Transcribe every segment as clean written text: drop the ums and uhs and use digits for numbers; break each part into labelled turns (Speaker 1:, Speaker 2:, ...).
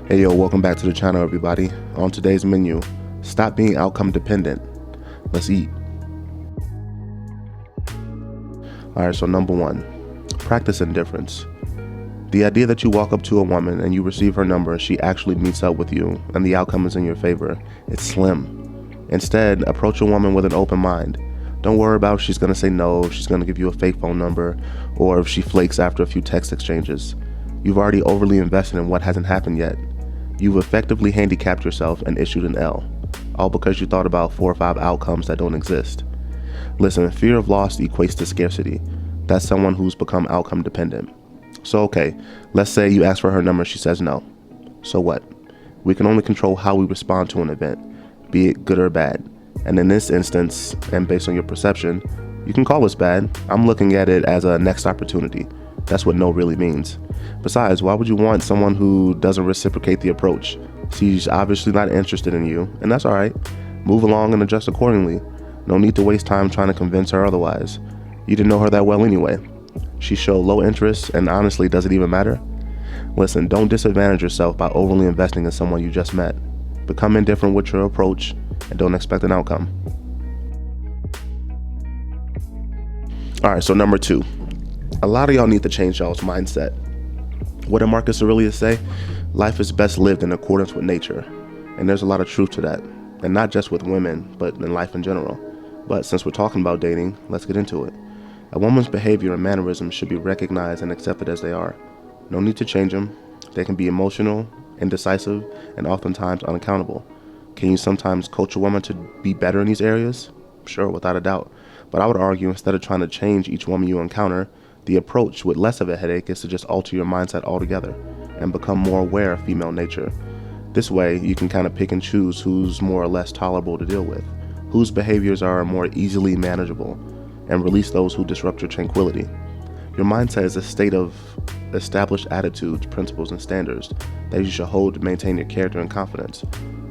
Speaker 1: Hey yo, welcome back to the channel everybody. On today's menu, stop being outcome dependent. Let's eat. Alright, so number 1, practice indifference. The idea that you walk up to a woman and you receive her number and she actually meets up with you and the outcome is in your favor, it's slim. Instead, approach a woman with an open mind. Don't worry about if she's going to say no, if she's going to give you a fake phone number, or if she flakes after a few text exchanges. You've already overly invested in what hasn't happened yet. You've effectively handicapped yourself and issued an L, all because you thought about 4 or 5 outcomes that don't exist. Listen, fear of loss equates to scarcity. That's someone who's become outcome dependent. So okay, let's say you ask for her number, she says no. So what? We can only control how we respond to an event, be it good or bad. And in this instance, and based on your perception, you can call this bad. I'm looking at it as a next opportunity. That's what no really means. Besides, why would you want someone who doesn't reciprocate the approach? She's obviously not interested in you, and that's alright. Move along and adjust accordingly. No need to waste time trying to convince her otherwise. You didn't know her that well anyway. She showed low interest, and honestly, does it even matter? Listen, don't disadvantage yourself by overly investing in someone you just met. Become indifferent with your approach, and don't expect an outcome. Alright, so number 2. A lot of y'all need to change y'all's mindset. What did Marcus Aurelius say? Life is best lived in accordance with nature. And there's a lot of truth to that. And not just with women, but in life in general. But since we're talking about dating, let's get into it. A woman's behavior and mannerisms should be recognized and accepted as they are. No need to change them. They can be emotional, indecisive, and oftentimes unaccountable. Can you sometimes coach a woman to be better in these areas? Sure, without a doubt. But I would argue instead of trying to change each woman you encounter, the approach with less of a headache is to just alter your mindset altogether and become more aware of female nature. This way, you can kind of pick and choose who's more or less tolerable to deal with, whose behaviors are more easily manageable, and release those who disrupt your tranquility. Your mindset is a state of established attitudes, principles, and standards that you should hold to maintain your character and confidence,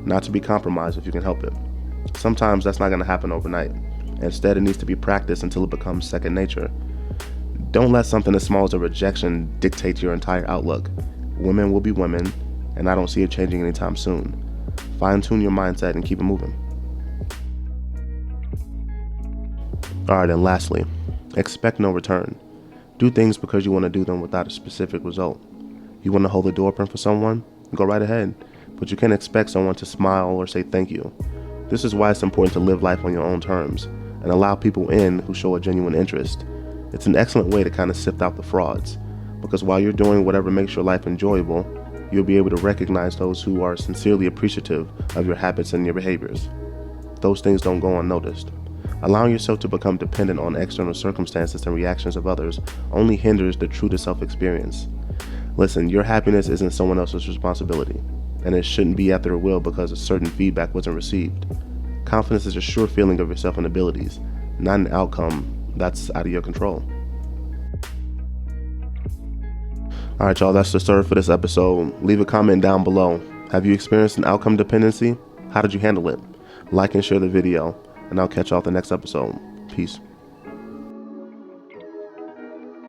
Speaker 1: not to be compromised if you can help it. Sometimes that's not going to happen overnight. Instead, it needs to be practiced until it becomes second nature. Don't let something as small as a rejection dictate your entire outlook. Women will be women, and I don't see it changing anytime soon. Fine-tune your mindset and keep it moving. Alright, and lastly, expect no return. Do things because you want to do them without a specific result. You want to hold the door open for someone? Go right ahead, but you can't expect someone to smile or say thank you. This is why it's important to live life on your own terms and allow people in who show a genuine interest. It's an excellent way to kind of sift out the frauds, because while you're doing whatever makes your life enjoyable, you'll be able to recognize those who are sincerely appreciative of your habits and your behaviors. Those things don't go unnoticed. Allowing yourself to become dependent on external circumstances and reactions of others only hinders the true to self-experience. Listen, your happiness isn't someone else's responsibility, and it shouldn't be at their will because a certain feedback wasn't received. Confidence is a sure feeling of yourself and abilities, not an outcome that's out of your control. Alright y'all, that's the story for this episode. Leave a comment down below. Have you experienced an outcome dependency? How did you handle it? Like and share the video, and I'll catch y'all at the next episode. Peace.